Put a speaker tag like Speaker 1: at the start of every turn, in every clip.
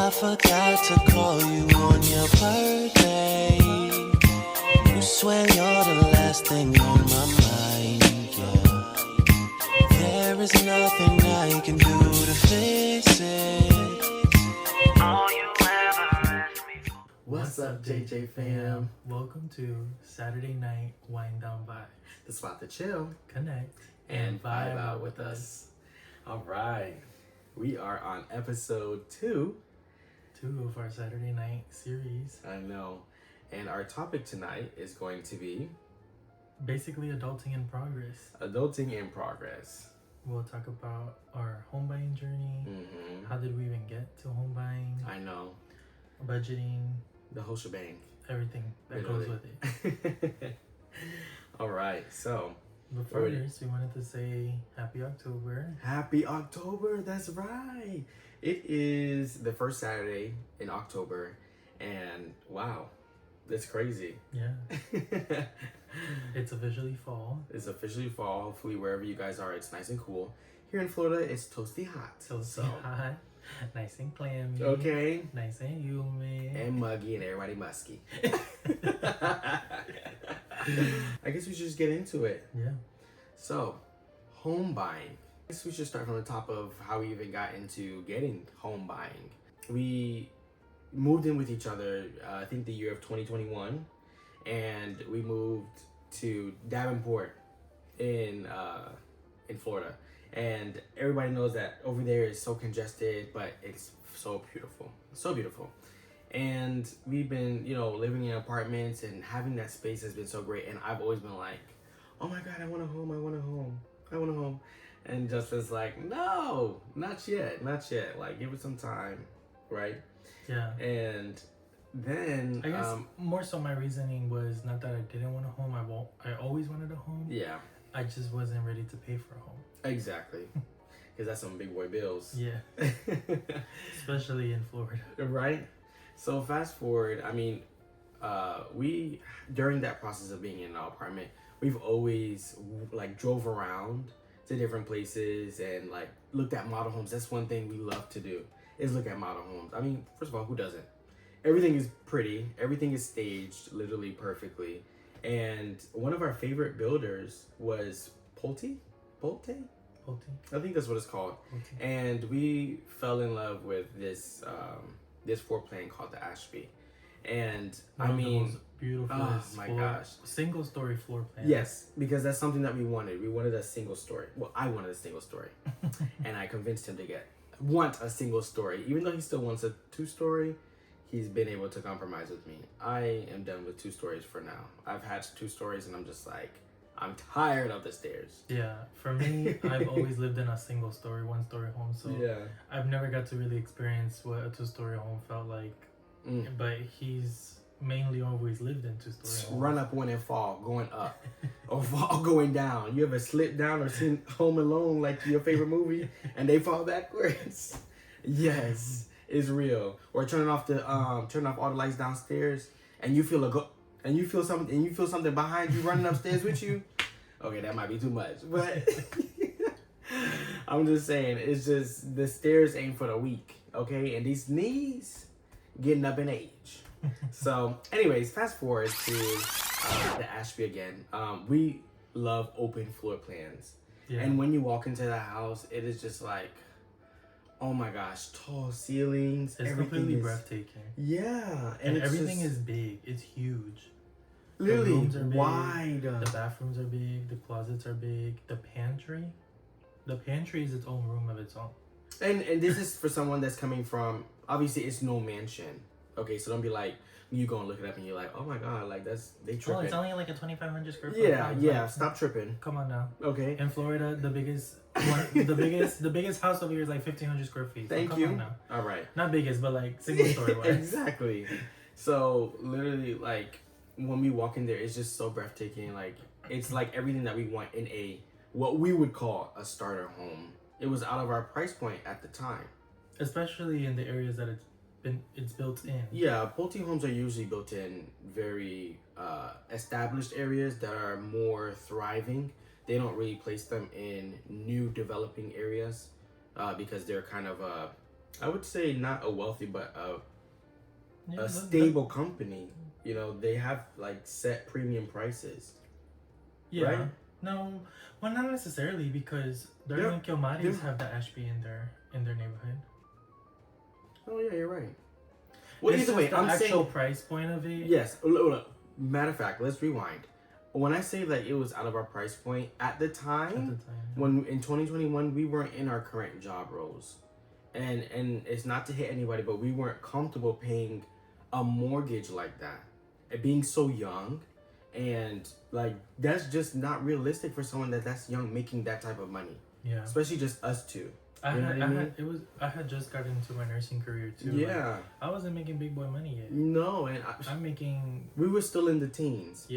Speaker 1: I forgot to call you on your birthday. You swear you're the last thing on my mind, yeah. There is nothing I can do to fix it. All you ever asked me for.
Speaker 2: What's up, JJ fam?
Speaker 3: Welcome to Saturday Night Wind Down Vibes.
Speaker 2: The spot to chill
Speaker 3: Connect
Speaker 2: and vibe out with us. All right, we are on episode 2.
Speaker 3: 2 of our Saturday night series.
Speaker 2: I know, and our topic tonight is going to be
Speaker 3: Basically, adulting in progress.
Speaker 2: adulting in progress.
Speaker 3: We'll talk about our home buying journey.
Speaker 2: Mm-hmm.
Speaker 3: How did we even get to home buying?
Speaker 2: I know,
Speaker 3: Budgeting,
Speaker 2: the whole shebang.
Speaker 3: everything that goes with it.
Speaker 2: All right, so
Speaker 3: But first, we wanted to say Happy October.
Speaker 2: happy October. That's right. It is the first Saturday in October, and wow, that's crazy.
Speaker 3: Yeah, it's officially fall.
Speaker 2: It's officially fall. Hopefully, wherever you guys are, it's nice and cool. Here in Florida, it's toasty hot.
Speaker 3: So hot, nice and clammy.
Speaker 2: Okay.
Speaker 3: Nice and humid.
Speaker 2: And muggy and everybody musky. I guess we should just get into it.
Speaker 3: Yeah.
Speaker 2: So, home buying. I guess we should start from the top of how we even got into getting home buying. We moved in with each other, I think the year of 2021, and we moved to Davenport in Florida. And everybody knows that over there is so congested, but it's so beautiful. So beautiful. And we've been, living in apartments, and having that space has been so great. And I've always been like, oh my God, I want a home, I want a home, I want a home. And Justin's like, no, not yet. Like, give it some time, right?
Speaker 3: Yeah.
Speaker 2: And then
Speaker 3: I guess more so my reasoning was not that I didn't want a home. I always wanted a home.
Speaker 2: yeah,
Speaker 3: I just wasn't ready to pay for a home.
Speaker 2: exactly. Because that's some big boy bills.
Speaker 3: Yeah. Especially in Florida.
Speaker 2: Right? So fast forward, we, during that process of being in our apartment, we've always drove around to different places and looked at model homes. That's one thing we love to do, is look at model homes. First of all, who doesn't? Everything is pretty. Everything is staged literally perfectly. And one of our favorite builders was Pulte? I think that's what it's called.
Speaker 3: Pulte.
Speaker 2: And we fell in love with this floor plan called the Ashby. And
Speaker 3: One of the most beautiful
Speaker 2: my gosh,
Speaker 3: single story floor plan.
Speaker 2: yes, because that's something that we wanted. We wanted a single story. Well, I wanted a single story. And I convinced him to want a single story. Even though he still wants a 2-story, he's been able to compromise with me. I am done with 2 stories for now. I've had 2 stories and I'm just like, I'm tired of the stairs.
Speaker 3: Yeah. For me, I've always lived in a single story, 1-story home. So
Speaker 2: Yeah.
Speaker 3: I've never got to really experience what a 2-story home felt like. But he's mainly always lived in 2-story homes.
Speaker 2: Run up one and fall, going up, or fall going down. You ever slipped down or seen Home Alone, like your favorite movie, and they fall backwards? Yes, it's real. Or turn off all the lights downstairs, and you feel something behind you running upstairs with you. Okay, that might be too much, but I'm just saying, it's just the stairs ain't for the weak, okay? And these knees getting up in age. So, anyways, fast forward to the Ashby again. We love open floor plans.
Speaker 3: Yeah.
Speaker 2: And when you walk into the house, it is just like, oh my gosh, tall ceilings.
Speaker 3: It's completely breathtaking.
Speaker 2: Yeah.
Speaker 3: And
Speaker 2: it's
Speaker 3: everything
Speaker 2: just
Speaker 3: is big. It's huge.
Speaker 2: literally
Speaker 3: The rooms are big,
Speaker 2: wide.
Speaker 3: The bathrooms are big. The closets are big. The pantry is its own room of its own.
Speaker 2: And this is for someone that's coming from, obviously it's no mansion. Okay, so don't be like, you go and look it up and you're like, oh my God, they tripping.
Speaker 3: Oh, it's only like a 2,500 square foot.
Speaker 2: Yeah, stop tripping.
Speaker 3: Come on now.
Speaker 2: Okay.
Speaker 3: In Florida, the biggest house over here is like 1,500 square feet. So
Speaker 2: Thank
Speaker 3: come
Speaker 2: you.
Speaker 3: on now.
Speaker 2: All right.
Speaker 3: Not biggest, but like single story wise.
Speaker 2: Exactly. So literally, when we walk in there, it's just so breathtaking. It's like everything that we want in what we would call a starter home. It was out of our price point at the time.
Speaker 3: Especially in the areas that it's built in.
Speaker 2: Yeah, Pulte homes are usually built in very established areas that are more thriving. They don't really place them in new developing areas because they're kind of I would say not a wealthy, but
Speaker 3: Yeah,
Speaker 2: a stable company. You know, they have like set premium prices.
Speaker 3: yeah.
Speaker 2: Right?
Speaker 3: No, well, not necessarily because Darwin Kilmaris have the Ashby in their neighborhood.
Speaker 2: Oh yeah, you're right. Well,
Speaker 3: It's
Speaker 2: either
Speaker 3: just
Speaker 2: way,
Speaker 3: the
Speaker 2: I'm
Speaker 3: actual
Speaker 2: saying
Speaker 3: price point of it.
Speaker 2: yes. Look, matter of fact, let's rewind. When I say that it was out of our price point at the time,
Speaker 3: At the time.
Speaker 2: when in 2021 we weren't in our current job roles, and it's not to hit anybody, but we weren't comfortable paying a mortgage like that, and being so young, and like that's just not realistic for someone that's young making that type of money,
Speaker 3: Yeah.
Speaker 2: especially just us two.
Speaker 3: I
Speaker 2: You know
Speaker 3: had,
Speaker 2: what I mean?
Speaker 3: I had just got into my nursing career too.
Speaker 2: Yeah.
Speaker 3: Like, I wasn't making big boy money yet.
Speaker 2: No, and
Speaker 3: I'm making
Speaker 2: we were still in the teens.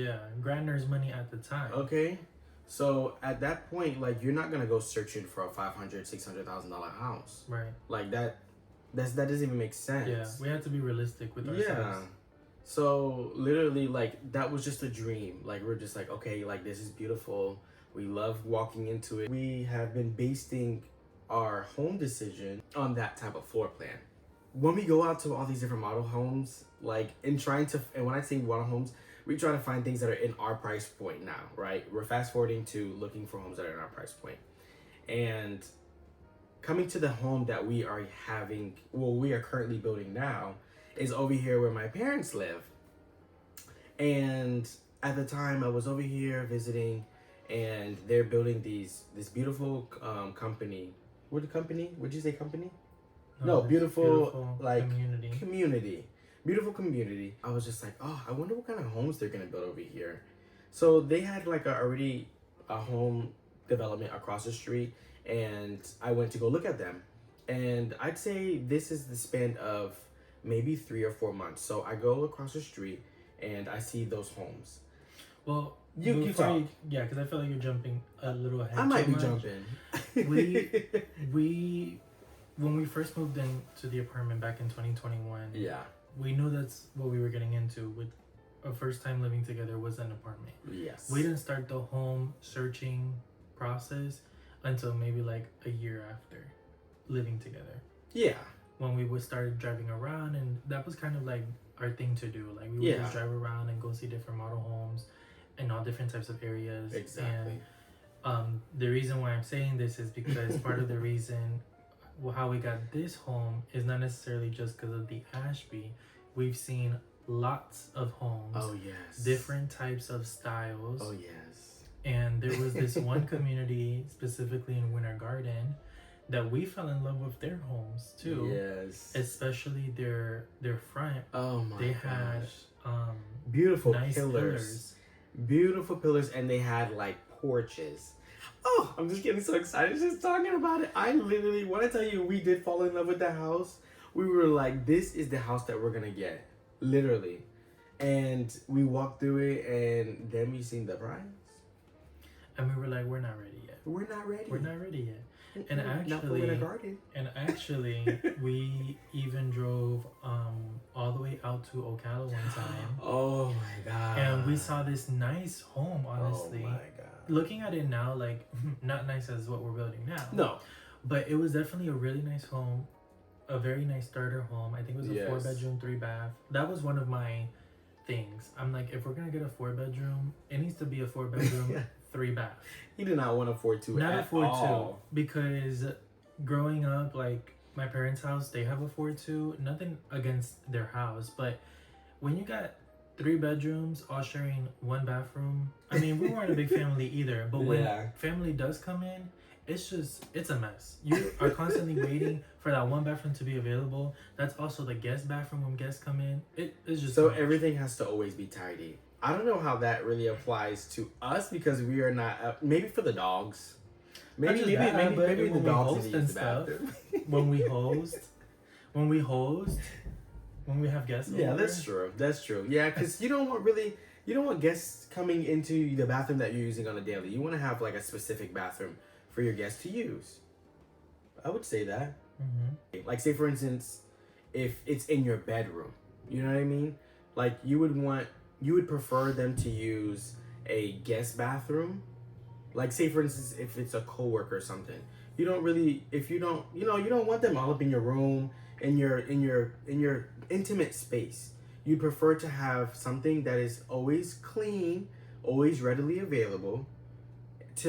Speaker 3: grand nurse money at the time.
Speaker 2: Okay, so at that point, like you're not gonna go searching for a $500,000-$600,000 house.
Speaker 3: Right.
Speaker 2: Like that doesn't even make sense.
Speaker 3: Yeah. We had to be realistic with ourselves.
Speaker 2: Yeah. So literally, like that was just a dream. Like we're just like, okay, like this is beautiful. We love walking into it. We have been basing our home decision on that type of floor plan. When we go out to all these different model homes, like and when I say model homes, we try to find things that are in our price point now, right? We're fast forwarding to looking for homes that are in our price point. And coming to the home that we are currently building now is over here where my parents live. And at the time I was over here visiting, and they're building this beautiful company. What company? Would you say company? No, beautiful like community. Beautiful community. I was just like, oh, I wonder what kind of homes they're gonna build over here. So they had like already a home development across the street, and I went to go look at them. And I'd say this is the span of maybe 3 or 4 months. So I go across the street and I see those homes.
Speaker 3: Well,
Speaker 2: you talk.
Speaker 3: Yeah, because I feel like you're jumping a little ahead.
Speaker 2: I might be
Speaker 3: much.
Speaker 2: jumping.
Speaker 3: we when we first moved into the apartment back in 2021,
Speaker 2: Yeah.
Speaker 3: we knew that's what we were getting into. With our first time living together was an apartment.
Speaker 2: Yes.
Speaker 3: We didn't start the home searching process until maybe like a year after living together.
Speaker 2: Yeah.
Speaker 3: When we would start driving around, and that was kind of like our thing to do. Like we would just drive around and go see different model homes in all different types of areas.
Speaker 2: Exactly.
Speaker 3: And the reason why I'm saying this is because part of the reason how we got this home is not necessarily just because of the Ashby. We've seen lots of homes.
Speaker 2: Oh yes.
Speaker 3: Different types of styles.
Speaker 2: Oh yes.
Speaker 3: And there was this one community, specifically in Winter Garden, that we fell in love with their homes too.
Speaker 2: Yes.
Speaker 3: Especially their front.
Speaker 2: Oh my
Speaker 3: They
Speaker 2: gosh.
Speaker 3: had
Speaker 2: beautiful
Speaker 3: nice
Speaker 2: pillars. Beautiful pillars, and they had like porches. Oh, I'm just getting so excited just talking about it. I literally, when I tell you we did fall in love with the house, we were like, this is the house that we're gonna get. Literally. And we walked through it, and then we seen the price.
Speaker 3: And we were like, we're not ready yet.
Speaker 2: We're not ready.
Speaker 3: We're not ready yet. And
Speaker 2: not for Winter Garden.
Speaker 3: actually, we even drove all the way out to Ocala one time.
Speaker 2: Oh my god.
Speaker 3: And we saw this nice home, honestly.
Speaker 2: Oh my god.
Speaker 3: Looking at it now, like, not nice as what we're building now.
Speaker 2: No.
Speaker 3: But it was definitely a really nice home. A very nice starter home. I think it was a 4-bedroom, 3-bath. That was one of my things. I'm like, if we're going to get a 4-bedroom, it needs to be a 4-bedroom, 3-bath.
Speaker 2: He did not want a 4-2
Speaker 3: Not
Speaker 2: at
Speaker 3: a 4-2.
Speaker 2: all.
Speaker 3: Because growing up, like, my parents' house, they have a 4-2. Nothing against their house. But when you got 3 bedrooms all sharing 1 bathroom, I mean, we weren't a big family either. But when family does come in, it's a mess. You are constantly waiting for that 1 bathroom to be available. That's also the guest bathroom when guests come in. It's just
Speaker 2: so everything has to always be tidy. I don't know how that really applies to us because we are not. Maybe for the dogs. Maybe the dogs need to use the bathroom.
Speaker 3: when we host, when we have guests.
Speaker 2: Yeah,
Speaker 3: over.
Speaker 2: that's true. That's true. Yeah, because you don't want guests coming into the bathroom that you're using on a daily. You want to have like a specific bathroom for your guests to use. I would say that. Mm-hmm. Like, say for instance, if it's in your bedroom, you know what I mean? Like, you would prefer them to use a guest bathroom. Like, say for instance, if it's a coworker or something, you don't really, if you don't, you don't want them all up in your room, in your intimate space. You prefer to have something that is always clean, always readily available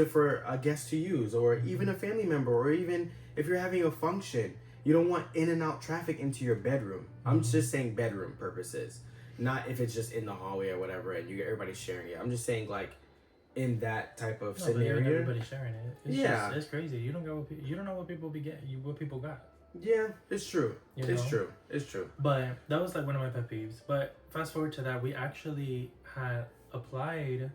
Speaker 2: for a guest to use, or even a family member, or even if you're having a function. You don't want in and out traffic into your bedroom. I'm just saying bedroom purposes, not if it's just in the hallway or whatever and everybody's sharing it. I'm just saying like in that type of scenario.
Speaker 3: But everybody's sharing it. It's
Speaker 2: Yeah.
Speaker 3: just, it's crazy. You don't know what people be getting. What people got.
Speaker 2: Yeah, it's true. It's true. It's true.
Speaker 3: But that was like one of my pet peeves. But fast forward to that, we actually had applied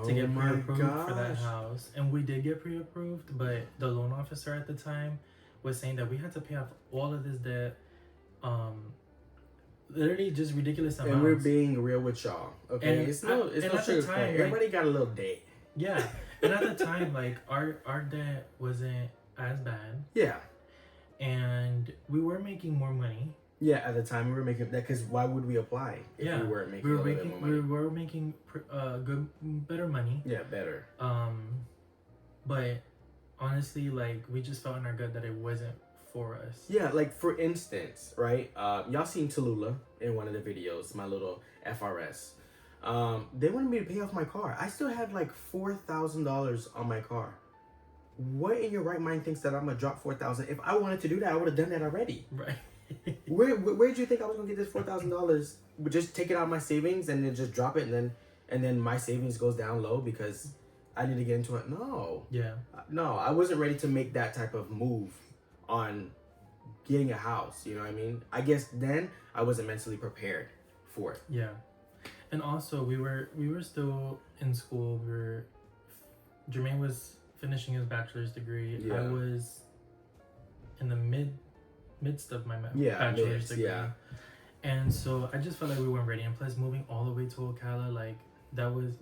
Speaker 3: to get pre-approved for that house, and we did get pre-approved. But the loan officer at the time was saying that we had to pay off all of this debt, literally just ridiculous amounts.
Speaker 2: And we're being real with y'all, okay?
Speaker 3: And
Speaker 2: it's no sugar coat. Everybody got a little debt.
Speaker 3: Yeah, and at the time, like our debt wasn't as bad,
Speaker 2: Yeah.
Speaker 3: and we were making more money.
Speaker 2: Yeah, at the time we were making that, because why would we apply if we weren't making a little bit more money?
Speaker 3: We were making better money.
Speaker 2: Yeah, better.
Speaker 3: But honestly, like we just felt in our gut that it wasn't for us.
Speaker 2: Yeah, like for instance, right? Y'all seen Tallulah in one of the videos, my little FRS. They wanted me to pay off my car. I still had like $4,000 on my car. What in your right mind thinks that I'm gonna drop $4,000? If I wanted to do that, I would have done that already.
Speaker 3: Right.
Speaker 2: Where did you think I was gonna get this $4,000? Just take it out of my savings and then just drop it, and then my savings goes down low because I need to get into it? No.
Speaker 3: Yeah.
Speaker 2: No, I wasn't ready to make that type of move on getting a house. You know what I mean? I guess then I wasn't mentally prepared for it.
Speaker 3: Yeah. And also we were still in school. Jermaine was finishing his bachelor's degree.
Speaker 2: Yeah.
Speaker 3: I was in the midst of my
Speaker 2: midst,
Speaker 3: bachelor's degree.
Speaker 2: yeah.
Speaker 3: And so I just felt like we weren't ready. And plus moving all the way to Ocala, like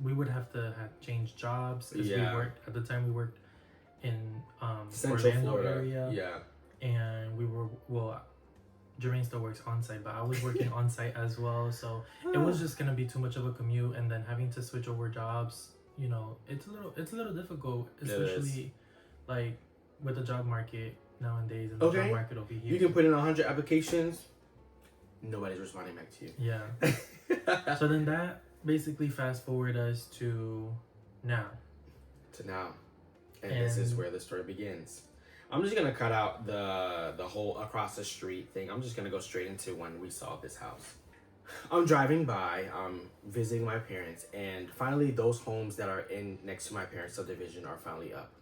Speaker 3: we would have to have changed jobs because we worked at the time. We worked in
Speaker 2: Central
Speaker 3: Orlando
Speaker 2: Florida
Speaker 3: area.
Speaker 2: Yeah.
Speaker 3: And we were Jermaine still works on site, but I was working on site as well. So it was just gonna be too much of a commute, and then having to switch over jobs. You know, it's a little difficult, especially like with the job market nowadays and the job market over here.
Speaker 2: You can put in 100 applications. Nobody's responding back to you.
Speaker 3: Yeah. So then that basically fast forward us to now.
Speaker 2: And this is where the story begins. I'm just gonna cut out the whole across the street thing. I'm just gonna go straight into when we saw this house. I'm driving by, visiting my parents, and finally those homes that are in next to my parents' subdivision are finally up.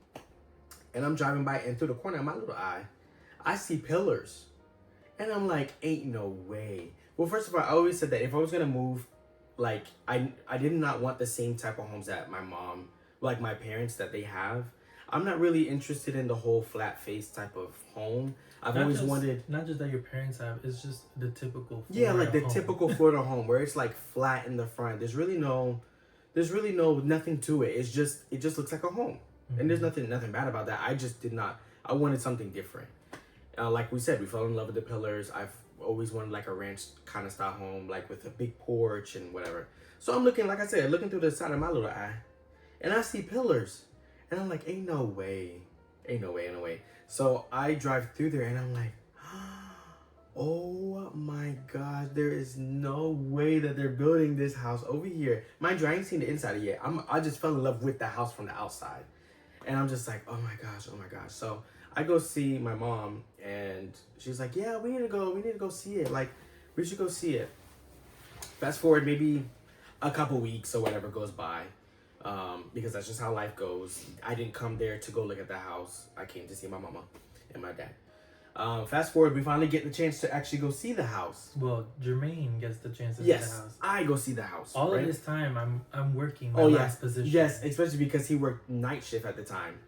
Speaker 2: And I'm driving by, and through the corner of my little eye, I see pillars. And I'm like, ain't no way. Well, first of all, I always said that if I was gonna move, like I did not want the same type of homes that my mom, like my parents, that they have. I'm not really interested in the whole flat face type of home. I've always wanted,
Speaker 3: not just that your parents have, it's just the typical
Speaker 2: typical Florida home where it's like flat in the front. There's really no nothing to it. It just looks like a home. Mm-hmm. And there's nothing bad about that. I wanted something different. Like we said, we fell in love with the pillars. I've always wanted like a ranch kind of style home, like with a big porch and whatever. So I'm looking, like I said, looking through the side of my little eye, and I see pillars. And I'm like, ain't no way. So I drive through there and I'm like, oh my God, there is no way that they're building this house over here. Mind you, I ain't seen the inside of it yet. I just fell in love with the house from the outside. And I'm just like, oh my gosh. So I go see my mom, and she's like, yeah, we need to go see it. Like, we should go see it. Fast forward maybe a couple weeks or whatever goes by. Because that's just how life goes. I didn't come there to go look at the house. I came to see my mama and my dad. Fast forward, we finally get the chance to actually go see the house.
Speaker 3: Well, Jermaine gets the chance to see the house.
Speaker 2: I go see the house.
Speaker 3: All of this time, I'm working my last position.
Speaker 2: Yes, especially because he worked night shift at the time.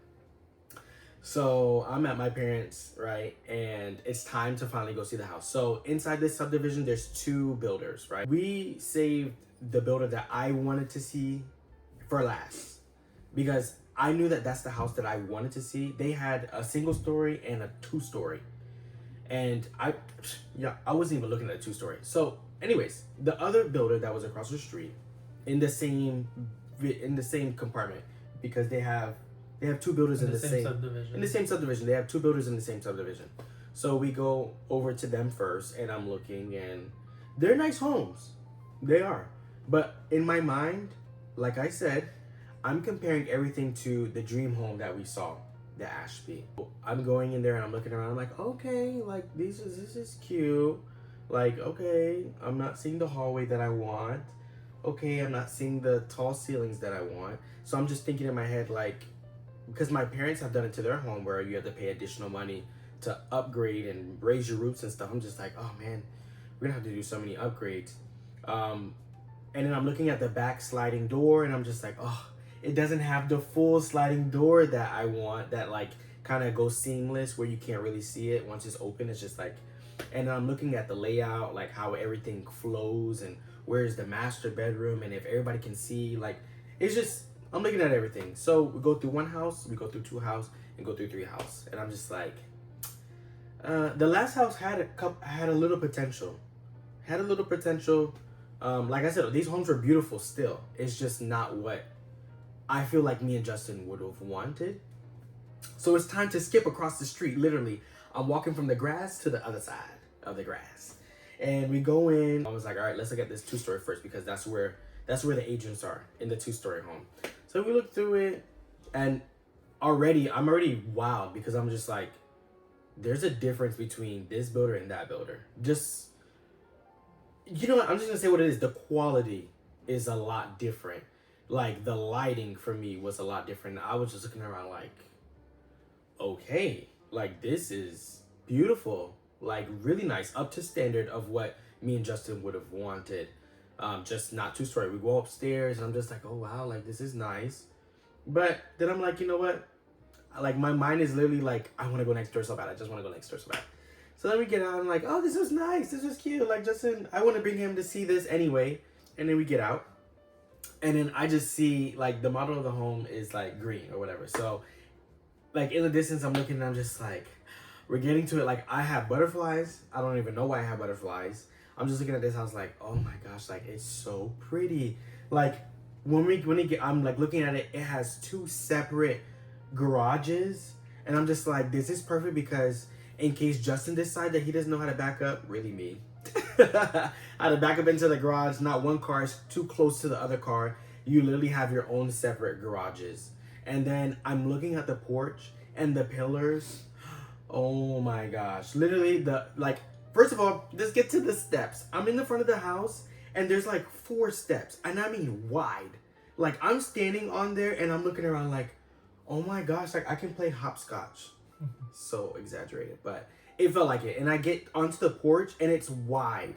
Speaker 2: So I'm at my parents', right? And it's time to finally go see the house. So inside this subdivision, there's 2 builders, right? We saved the builder that I wanted to see for last, because I knew that that's the house that I wanted to see. They had a single story and a 2-story, and I wasn't even looking at a 2-story. So anyways, the other builder that was across the street in the same compartment, because they have They have two builders in the same
Speaker 3: subdivision.
Speaker 2: in the same subdivision. They have two builders in the same subdivision. So we go over to them first, and I'm looking, and they're nice homes. They are. But in my mind, like I said, I'm comparing everything to the dream home that we saw, the Ashby. I'm going in there and I'm looking around. I'm like, okay, like this is cute. Like, okay, I'm not seeing the hallway that I want. Okay, I'm not seeing the tall ceilings that I want. So I'm just thinking in my head, like, because my parents have done it to their home where you have to pay additional money to upgrade and raise your roofs and stuff. I'm just like, oh man, we're gonna have to do so many upgrades. And then I'm looking at the back sliding door, and I'm just like, oh, it doesn't have the full sliding door that I want, that like kind of goes seamless where you can't really see it once it's open. It's just like, and I'm looking at the layout, like how everything flows and where's the master bedroom, and if everybody can see, like, it's just, I'm looking at everything. So we go through one house, we go through two house, and go through three house, and I'm just like, the last house had a little potential, like I said, these homes were beautiful still. It's just not what I feel like me and Justin would have wanted. So it's time to skip across the street. Literally, I'm walking from the grass to the other side of the grass. And we go in. I was like, all right, let's look at this two-story first, because that's where the agents are, in the two-story home. So we look through it, and I'm already wowed, because I'm just like, there's a difference between this builder and that builder. Just, you know what? I'm just gonna say what it is. The quality is a lot different. Like, the lighting for me was a lot different. I was just looking around like, okay, like, this is beautiful. Like, really nice, up to standard of what me and Justin would have wanted. Just not two-story. We go upstairs, and I'm just like, oh wow, like, this is nice. But then I'm like, you know what? Like, my mind is literally like, I want to go next door so bad. I just want to go next door so bad. So then we get out, and I'm like, oh, this was nice. This was cute. Like, Justin, I want to bring him to see this anyway. And then we get out. And then I just see, like, the model of the home is, like, green or whatever. So, like, in the distance, I'm looking, and I'm just like, we're getting to it. Like, I have butterflies. I don't even know why I have butterflies. I'm just looking at this house like, oh my gosh, like, it's so pretty. Like, I'm, like, looking at it, it has two separate garages. And I'm just like, this is perfect, because in case Justin decides that he doesn't know how to back up, really me. How to back up into the garage. Not one car is too close to the other car. You literally have your own separate garages. And then I'm looking at the porch and the pillars. Oh my gosh. Literally, first of all, let's get to the steps. I'm in the front of the house, and there's like 4 steps, and I mean wide. Like, I'm standing on there, and I'm looking around like, oh my gosh, like, I can play hopscotch. So exaggerated, but it felt like it. And I get onto the porch, and it's wide.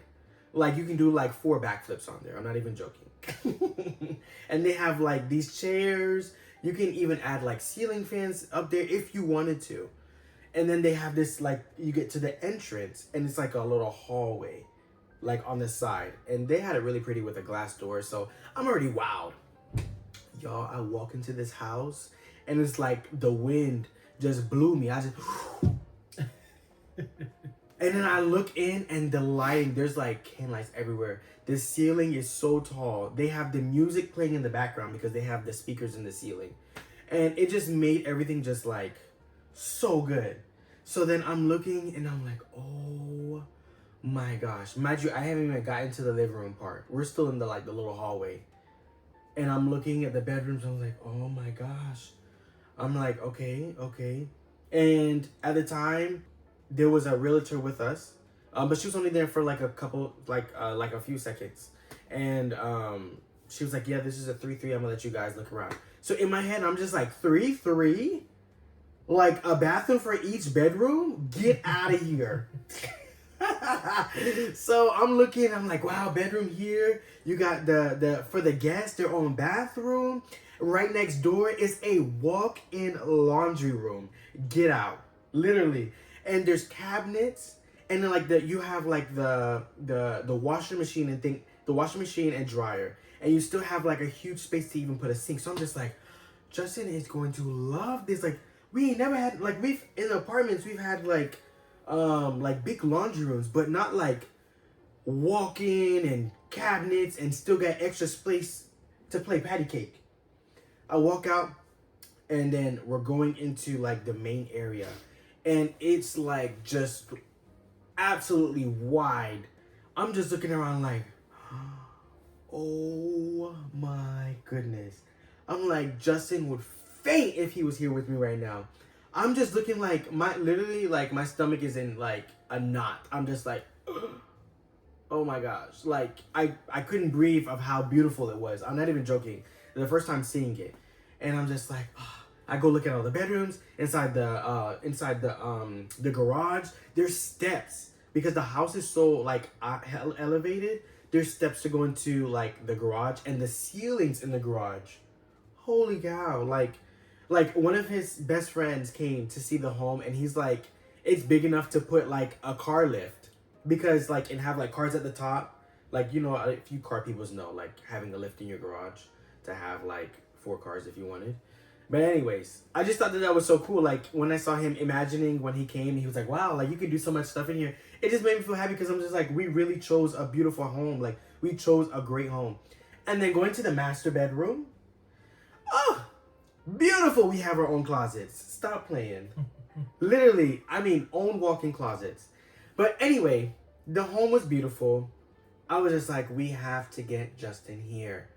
Speaker 2: Like, you can do like 4 backflips on there. I'm not even joking. And they have like these chairs. You can even add like ceiling fans up there if you wanted to. And then they have this, like, you get to the entrance, and it's like a little hallway, like, on the side. And they had it really pretty with a glass door. So I'm already wowed. Y'all, I walk into this house, and it's like the wind just blew me. I just... And then I look in, and the lighting, there's like can lights everywhere. The ceiling is so tall. They have the music playing in the background because they have the speakers in the ceiling. And it just made everything just like so good. So then I'm looking, and I'm like, oh my gosh. Mind you, I haven't even gotten to the living room part. We're still in the little hallway. And I'm looking at the bedrooms, and I'm like, oh my gosh. I'm like, okay. And at the time, there was a realtor with us, but she was only there for like a couple, like a few seconds. And she was like, yeah, this is a 3-3. I'm gonna let you guys look around. So in my head, I'm just like, 3-3? Like, a bathroom for each bedroom? Get out of here. So I'm looking, I'm like, wow, bedroom here. You got the for the guests, their own bathroom. Right next door is a walk-in laundry room. Get out. Literally. And there's cabinets, and then you have like the washing machine and the washing machine and dryer, and you still have like a huge space to even put a sink. So I'm just like, Justin is going to love this. Like, we never had, like, in apartments we've had like big laundry rooms, but not like walk-in and cabinets, and still got extra space to play patty cake. I walk out, and then we're going into like the main area, and it's like just absolutely wide. I'm just looking around like, oh my goodness. I'm like, Justin would faint if he was here with me right now. I'm just looking like my stomach is in like a knot. I'm just like, oh my gosh. Like I couldn't breathe of how beautiful it was. I'm not even joking. The first time seeing it. And I'm just like, I go look at all the bedrooms inside the garage. There's steps because the house is so like elevated. There's steps to go into like the garage, and the ceilings in the garage. Holy cow! Like one of his best friends came to see the home, and he's like, it's big enough to put like a car lift, because like and have like cars at the top. Like, you know, a few car people know like having a lift in your garage to have like 4 cars if you wanted. But anyways, I just thought that was so cool. Like when I saw him imagining when he came, he was like, wow, like you can do so much stuff in here. It just made me feel happy because I'm just like, we really chose a beautiful home. Like we chose a great home. And then going to the master bedroom. Oh, beautiful. We have our own closets. Stop playing. Literally, I mean, own walk-in closets. But anyway, the home was beautiful. I was just like, we have to get Justin here.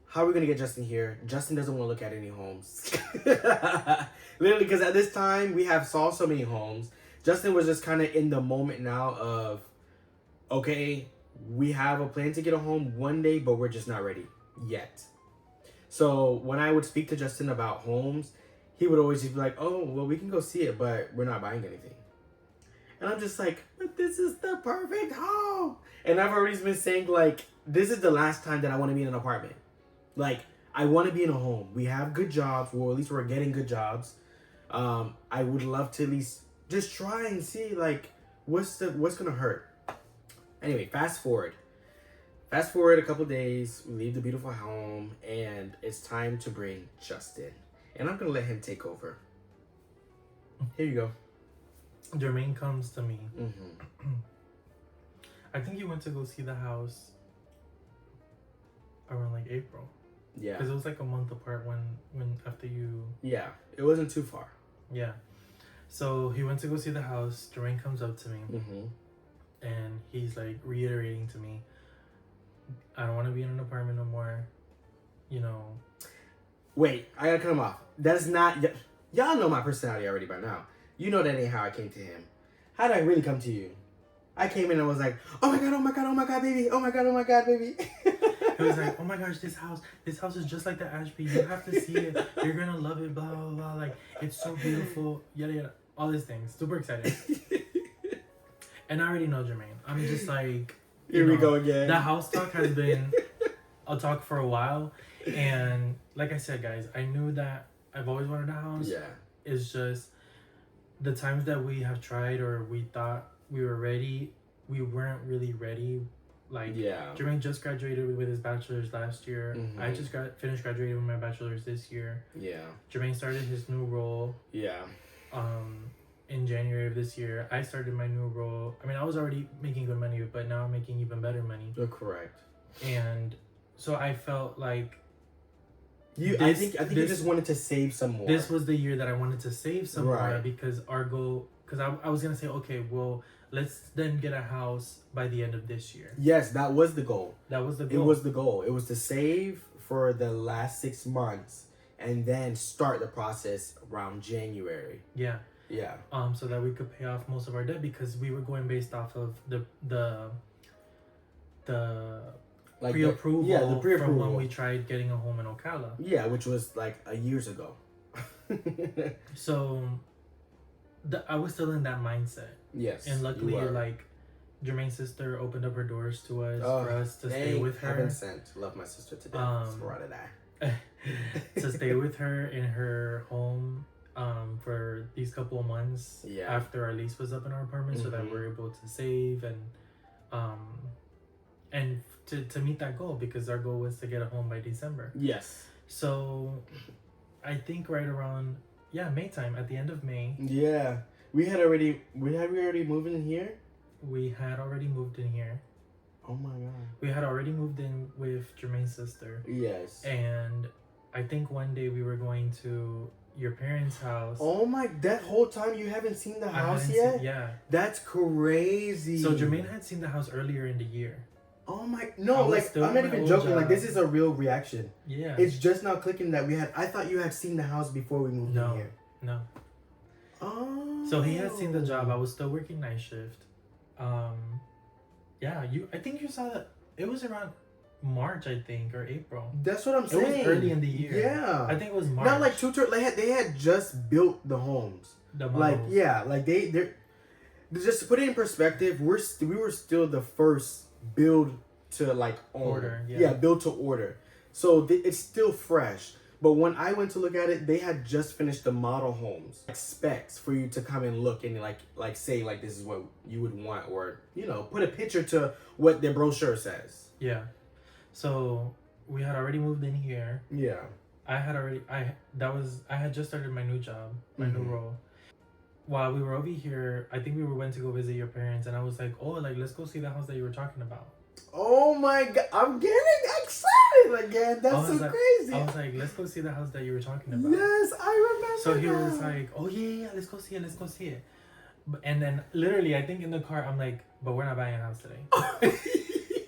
Speaker 2: How are we going to get Justin here? Justin doesn't want to look at any homes. Literally, because at this time, we have saw so many homes. Justin was just kind of in the moment now of, okay, we have a plan to get a home one day, but we're just not ready yet. So when I would speak to Justin about homes, he would always just be like, oh, well, we can go see it, but we're not buying anything. And I'm just like, but this is the perfect home. And I've already been saying, like, this is the last time that I want to be in an apartment. Like, I want to be in a home. We have good jobs. Well, at least we're getting good jobs. I would love to at least just try and see, like, what's going to hurt. Anyway, fast forward. Fast forward a couple days. We leave the beautiful home. And it's time to bring Justin. And I'm going to let him take over. Here you go.
Speaker 3: Jermaine comes to me.
Speaker 2: Mm-hmm.
Speaker 3: I think you went to go see the house around like April.
Speaker 2: Yeah.
Speaker 3: Because it was like a month apart when after you.
Speaker 2: Yeah. It wasn't too far.
Speaker 3: Yeah. So he went to go see the house. Jermaine comes up to me.
Speaker 2: Mm-hmm.
Speaker 3: And he's like reiterating to me, I don't want to be in an apartment no more. You know.
Speaker 2: Wait, I gotta cut him off. That's not... Y'all know my personality already by now. You know that ain't how I came to him. How did I really come to you? I came in and was like, oh my god, oh my god, oh my god, baby. Oh my god, baby.
Speaker 3: It was like, oh my gosh, this house is just like the Ashby. You have to see it. You're gonna love it, blah, blah, blah. Like, it's so beautiful, yada, yada. All these things. Super excited. And I already know Jermaine. I'm just like...
Speaker 2: Here we go again.
Speaker 3: The house talk has been a talk for a while. And like I said, guys, I knew that I've always wanted a house.
Speaker 2: Yeah.
Speaker 3: It's just the times that we have tried or we thought we were ready, we weren't really ready. Like,
Speaker 2: yeah.
Speaker 3: Jermaine just graduated with his bachelor's last year.
Speaker 2: Mm-hmm.
Speaker 3: I just finished graduating with my bachelor's this year.
Speaker 2: Yeah.
Speaker 3: Jermaine started his new role.
Speaker 2: Yeah.
Speaker 3: In January of this year. I started my new role. I mean, I was already making good money, but now I'm making even better money.
Speaker 2: You're correct.
Speaker 3: And so I felt like
Speaker 2: I think you just wanted to save some more.
Speaker 3: This was the year that I wanted to save some
Speaker 2: right.
Speaker 3: more because our goal. Because I was gonna say, okay, well, let's then get a house by the end of this year.
Speaker 2: Yes, that was the goal.
Speaker 3: That was the goal.
Speaker 2: It was the goal. It was to save for the last 6 months and then start the process around January.
Speaker 3: Yeah.
Speaker 2: Yeah.
Speaker 3: So that we could pay off most of our debt because we were going based off of the
Speaker 2: like
Speaker 3: pre-approval,
Speaker 2: the pre-approval
Speaker 3: from when we tried getting a home in Ocala.
Speaker 2: Yeah, which was like years ago.
Speaker 3: So I was still in that mindset.
Speaker 2: Yes.
Speaker 3: And luckily, like, Jermaine's sister opened up her doors to us for us to stay with her.
Speaker 2: Heaven sent. Love my sister to death.
Speaker 3: To stay with her in her home for these couple of months after our lease was up in our apartment, so that we're able to save and to meet that goal, because our goal was to get a home by December.
Speaker 2: Yes.
Speaker 3: So I think right around May time, at the end of May.
Speaker 2: Yeah. We already moved in here?
Speaker 3: We had already moved in here.
Speaker 2: Oh my god.
Speaker 3: We had already moved in with Jermaine's sister.
Speaker 2: Yes.
Speaker 3: And I think one day we were going to your parents' house.
Speaker 2: Oh my! That whole time you haven't seen the
Speaker 3: I
Speaker 2: house
Speaker 3: hadn't
Speaker 2: yet?
Speaker 3: seen- yeah.
Speaker 2: That's crazy.
Speaker 3: So Jermaine had seen the house earlier in the year.
Speaker 2: Oh my!
Speaker 3: I
Speaker 2: No,
Speaker 3: was
Speaker 2: like
Speaker 3: still
Speaker 2: I'm
Speaker 3: in
Speaker 2: not
Speaker 3: my
Speaker 2: even
Speaker 3: old
Speaker 2: joking. Like
Speaker 3: job.
Speaker 2: this is a real reaction.
Speaker 3: Yeah.
Speaker 2: It's just now clicking that we had. I thought you had seen the house before we moved
Speaker 3: No.
Speaker 2: in here.
Speaker 3: No.
Speaker 2: Oh.
Speaker 3: So he had seen the job. I was still working night shift. Yeah, I think you saw that it was around March, I think, or April.
Speaker 2: That's what I'm
Speaker 3: It
Speaker 2: saying.
Speaker 3: was early in the year.
Speaker 2: Yeah.
Speaker 3: I think it was March.
Speaker 2: Not like they had just built the homes.
Speaker 3: the
Speaker 2: Like
Speaker 3: models.
Speaker 2: yeah, like they're just to put it in perspective. We were still the first build to like own.
Speaker 3: Order, yeah.
Speaker 2: build to order. So it's still fresh. But when I went to look at it, they had just finished the model homes, like specs for you to come and look and like say like this is what you would want, or put a picture to what their brochure says.
Speaker 3: Yeah. So we had already moved in here.
Speaker 2: Yeah.
Speaker 3: I had just started my new job, my new
Speaker 2: Mhm.
Speaker 3: role. While we were over here, I think we went to go visit your parents, and I was like, "Oh, like let's go see the house that you were talking about."
Speaker 2: Oh my god, I'm getting excited again. That's so crazy.
Speaker 3: I was like, "Let's go see the house that you were talking about."
Speaker 2: Yes, I remember.
Speaker 3: So he was
Speaker 2: that.
Speaker 3: like, "Oh yeah, let's go see it. Let's go see it." And then literally, I think in the car, I'm like, "But we're not buying a house today."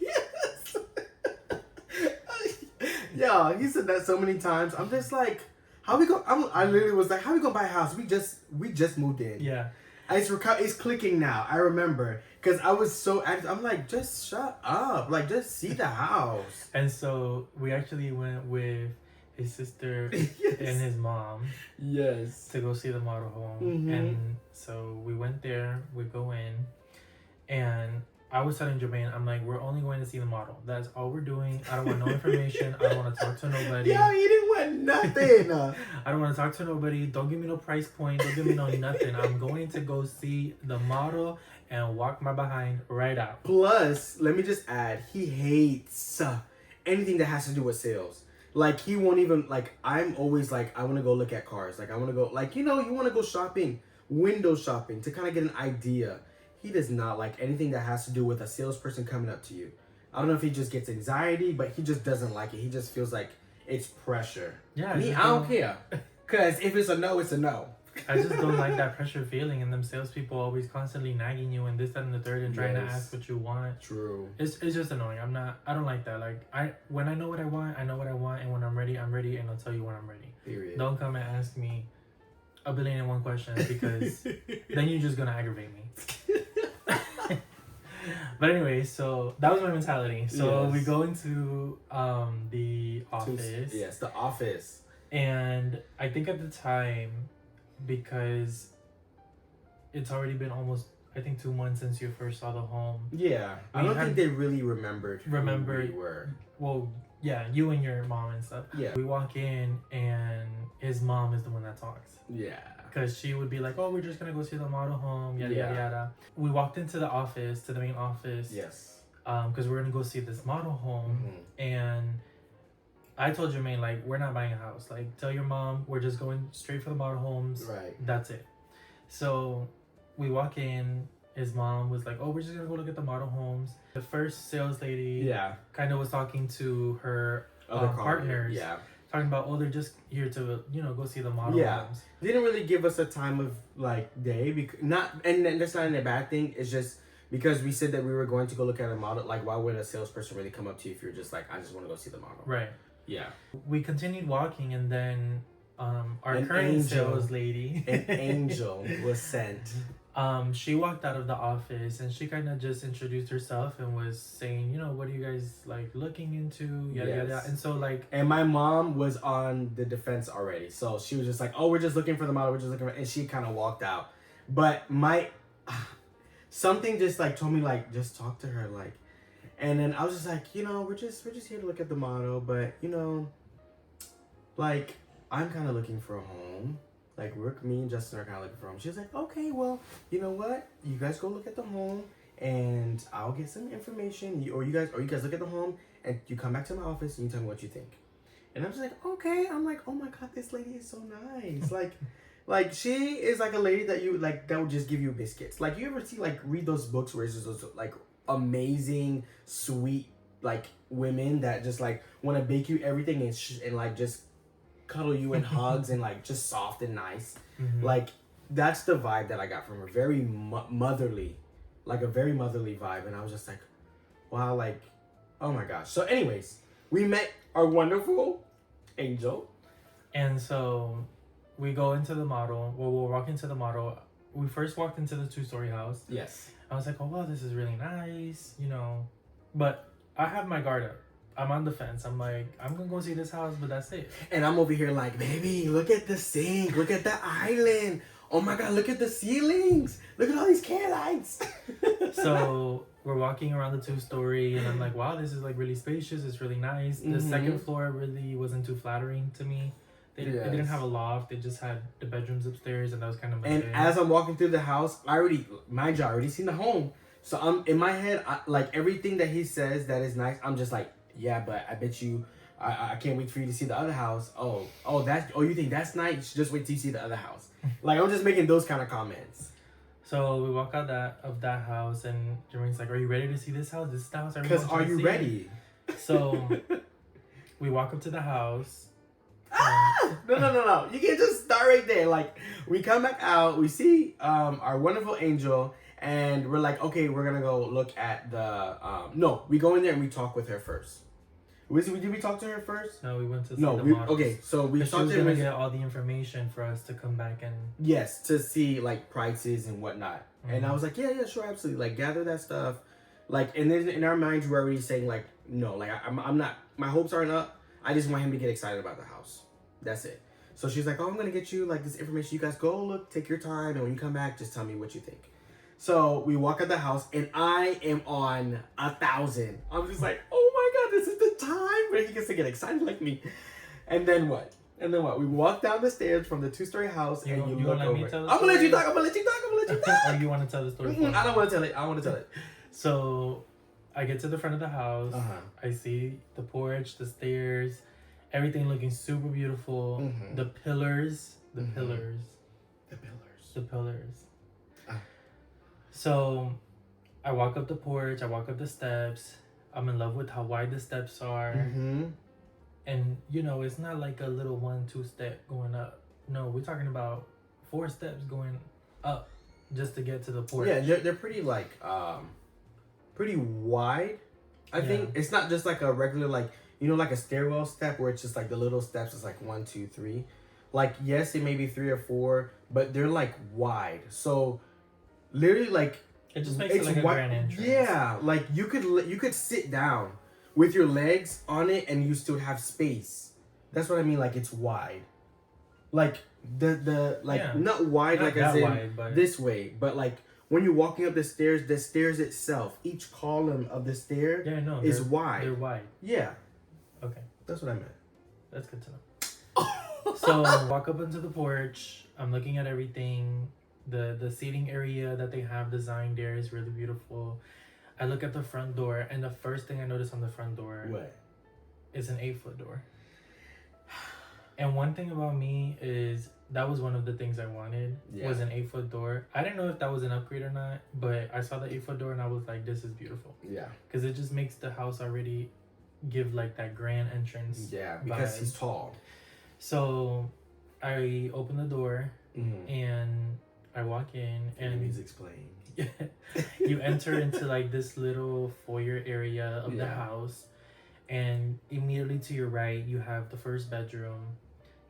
Speaker 2: Yes. Yeah, he said that so many times. I'm just like, how we go? I literally was like, how we gonna buy a house? We just moved in.
Speaker 3: Yeah.
Speaker 2: It's clicking now. I remember because I was so I'm like, just shut up. Like, just see the house.
Speaker 3: And so we actually went with his sister
Speaker 2: Yes.
Speaker 3: and his mom
Speaker 2: Yes.
Speaker 3: to go see the model home.
Speaker 2: Mhm.
Speaker 3: And so we went there, we go in, and I was telling Jermaine, I'm like, we're only going to see the model. That's all we're doing. I don't want no information. I don't want to talk to nobody.
Speaker 2: Yo, he didn't want nothing.
Speaker 3: I don't want to talk to nobody. Don't give me no price point. Don't give me no nothing. I'm going to go see the model and walk my behind right out.
Speaker 2: Plus, let me just add, he hates anything that has to do with sales. Like, he won't even, like, I'm always like, I want to go look at cars. Like, I want to go, like, you want to go shopping, window shopping, to kind of get an idea. He does not like anything that has to do with a salesperson coming up to you. I don't know if he just gets anxiety, but he just doesn't like it. He just feels like it's pressure.
Speaker 3: Yeah.
Speaker 2: Me, I don't care. Because if it's a no, it's a no.
Speaker 3: I just don't like that pressure feeling, and them salespeople always constantly nagging you and this, that, and the third, and trying to
Speaker 2: Yes.
Speaker 3: ask what you want.
Speaker 2: True.
Speaker 3: It's just annoying. I don't like that. Like when I know what I want, I know what I want, and when I'm ready, and I'll tell you when I'm ready.
Speaker 2: Period.
Speaker 3: Don't come and ask me 1,000,000,001 questions because then you're just gonna aggravate me. But anyway, so that was my mentality. So
Speaker 2: Yes.
Speaker 3: we go into the office.
Speaker 2: Yes, the office.
Speaker 3: And I think at the time, because it's already been almost, I think, 2 months since you first saw the home.
Speaker 2: Yeah. I
Speaker 3: We
Speaker 2: don't
Speaker 3: had-
Speaker 2: think they really remembered who
Speaker 3: Remembered.
Speaker 2: we were.
Speaker 3: Well, yeah, you and your mom and stuff.
Speaker 2: Yeah.
Speaker 3: We walk in and his mom is the one that talks.
Speaker 2: Yeah.
Speaker 3: Because she would be like, "Oh, we're just going to go see the model home, yada,
Speaker 2: Yeah.
Speaker 3: yada, yada." We walked into the office, to the main office.
Speaker 2: Yes.
Speaker 3: Because we're going to go see this model home.
Speaker 2: Mhm.
Speaker 3: And I told Jermaine, like, we're not buying a house. Like, tell your mom we're just going straight for the model homes.
Speaker 2: Right.
Speaker 3: That's it. So we walk in. His mom was like, "Oh, we're just gonna go look at the model homes." The first sales lady
Speaker 2: Yeah.
Speaker 3: kind of was talking to her
Speaker 2: Other
Speaker 3: partners,
Speaker 2: Yeah.
Speaker 3: talking about, "Oh, they're just here to go see the model
Speaker 2: Yeah.
Speaker 3: homes."
Speaker 2: They didn't really give us a time of like day because and that's not a bad thing. It's just because we said that we were going to go look at a model. Like, why would a salesperson really come up to you if you're just like, I just want to go see the model?
Speaker 3: Right.
Speaker 2: Yeah.
Speaker 3: We continued walking, and then our
Speaker 2: An
Speaker 3: current
Speaker 2: angel.
Speaker 3: sales lady,
Speaker 2: An angel was sent.
Speaker 3: she walked out of the office and she kind of just introduced herself and was saying, "What are you guys like looking into?" Yada yada.
Speaker 2: Yes.
Speaker 3: And so like,
Speaker 2: And my mom was on the defense already. So she was just like, oh, we're just looking for the model. We're just looking for... And she kind of walked out. But something just like told me like, just talk to her. Like, and then I was just like, we're just here to look at the model. But, like, I'm kind of looking for a home. Like, me and Justin are kind of looking for a home. She was like, okay, well, you know what? You guys go look at the home and I'll get some information. Or you guys look at the home and you come back to my office and you tell me what you think. And I'm just like, okay. I'm like, oh my God, this lady is so nice. Like she is like a lady that you like that would just give you biscuits. Like, you ever see read those books where it's just those like amazing, sweet like women that just like want to bake you everything and like just cuddle you in hugs and like just soft and nice.
Speaker 3: Mhm.
Speaker 2: Like that's the vibe that I got from her. Very motherly, like a very motherly vibe. And I was just like, wow, like, oh my gosh. So, anyways, we met our wonderful angel.
Speaker 3: And so we go into the model. Well, we'll walk into the model. We first walked into the 2-story house.
Speaker 2: Yes.
Speaker 3: I was like, oh, wow, this is really nice, you know. But I have my guard up. I'm on the fence. I'm like, I'm going to go see this house, but that's it.
Speaker 2: And I'm over here like, baby, look at the sink. Look at the island. Oh my God, look at the ceilings. Look at all these care lights.
Speaker 3: So we're walking around the 2-story, and I'm like, wow, this is like really spacious. It's really nice. The
Speaker 2: Mhm.
Speaker 3: second floor really wasn't too flattering to me. It didn't
Speaker 2: Yes.
Speaker 3: have a loft. They just had the bedrooms upstairs, and that was kind of like
Speaker 2: And
Speaker 3: it.
Speaker 2: as I'm walking through the house, I already seen the home. So I'm in my head, like everything that he says that is nice. I'm just like, yeah, but I bet you, I can't wait for you to see the other house. Oh, you think that's nice? You should just wait till you see the other house. Like I'm just making those kind of comments.
Speaker 3: So we walk out of that house, and Jermaine's like, are you ready to see this house? This is the house I really
Speaker 2: Because
Speaker 3: want
Speaker 2: are
Speaker 3: to
Speaker 2: you
Speaker 3: see."
Speaker 2: ready?
Speaker 3: So we walk up to the house.
Speaker 2: No. You can't just start right there. Like we come back out, we see our wonderful angel, and we're like, okay, we're gonna go look at the no, we go in there and we talk with her first. Did we talk to her first?
Speaker 3: No, we went to see
Speaker 2: No,
Speaker 3: the
Speaker 2: we
Speaker 3: models.
Speaker 2: okay, so we
Speaker 3: But she
Speaker 2: talked
Speaker 3: was
Speaker 2: to her.
Speaker 3: gonna get all the information for us to come back and.
Speaker 2: Yes, to see like prices and whatnot. And I
Speaker 3: Mhm.
Speaker 2: was like, yeah, sure, absolutely. Like gather that stuff. Like and then in our minds we're already saying like, no, like I'm not, my hopes aren't up. I just want him to get excited about the house. That's it. So she's like, oh, I'm gonna get you like this information. You guys go look, take your time, and when you come back, just tell me what you think. So we walk out the house, and I am on 1,000. I'm just like, oh my God, this is the time where he gets to get excited like me. And then what? We walk down the stairs from the 2-story house,
Speaker 3: You
Speaker 2: and
Speaker 3: gonna-
Speaker 2: you
Speaker 3: you
Speaker 2: look
Speaker 3: gonna let
Speaker 2: over.
Speaker 3: me tell the
Speaker 2: I'm gonna let you
Speaker 3: story?
Speaker 2: talk. I'm gonna let you talk.
Speaker 3: Or you want to tell the story?
Speaker 2: Mm-mm, I don't want to tell it. I want to tell it.
Speaker 3: So, I get to the front of the house.
Speaker 2: Uh-huh.
Speaker 3: I see the porch, the stairs, everything looking super beautiful.
Speaker 2: Mhm.
Speaker 3: The pillars,
Speaker 2: Mhm.
Speaker 3: the
Speaker 2: The pillars.
Speaker 3: pillars.
Speaker 2: Ah.
Speaker 3: So, I walk up the porch. I walk up the steps. I'm in love with how wide the steps are.
Speaker 2: Mm-hmm.
Speaker 3: And you know, it's not like a little 1-2 step going up. No, we're talking about 4 steps going up just to get to the porch.
Speaker 2: Yeah, they're pretty like pretty wide. I think
Speaker 3: Yeah.
Speaker 2: it's not just like a regular like like a stairwell step where it's just like the little steps is like 1, 2, 3. Like yes, it may be 3 or 4, but they're like wide. So literally like
Speaker 3: It just makes it like a grand entrance.
Speaker 2: Yeah, like you could sit down with your legs on it and you still have space. That's what I mean. Like it's wide. Like the like
Speaker 3: Yeah.
Speaker 2: not wide
Speaker 3: Not
Speaker 2: like
Speaker 3: that
Speaker 2: as in
Speaker 3: wide, but-
Speaker 2: this way, but like when you're walking up the stairs itself, each column of the stair
Speaker 3: Yeah, no,
Speaker 2: is
Speaker 3: they're
Speaker 2: wide.
Speaker 3: They're wide.
Speaker 2: Yeah,
Speaker 3: Okay,
Speaker 2: that's what I meant.
Speaker 3: that's good to know. So walk up into the porch. I'm looking at everything. The seating area that they have designed there is really beautiful. I look at the front door, and the first thing I notice on the front door
Speaker 2: What?
Speaker 3: is an 8-foot door. And one thing about me is that was one of the things I wanted was
Speaker 2: Yeah.
Speaker 3: an 8-foot door. I didn't know if that was an upgrade or not, but I saw the 8-foot door and I was like, this is beautiful.
Speaker 2: Yeah,
Speaker 3: Because it just makes the house already give like that grand entrance.
Speaker 2: yeah, because
Speaker 3: vibe.
Speaker 2: he's tall.
Speaker 3: So I open the door
Speaker 2: Mm-hmm.
Speaker 3: and I walk in
Speaker 2: And he's
Speaker 3: and
Speaker 2: explaining.
Speaker 3: you enter into like this little foyer area of the
Speaker 2: Yeah.
Speaker 3: house, and immediately to your right you have the first bedroom,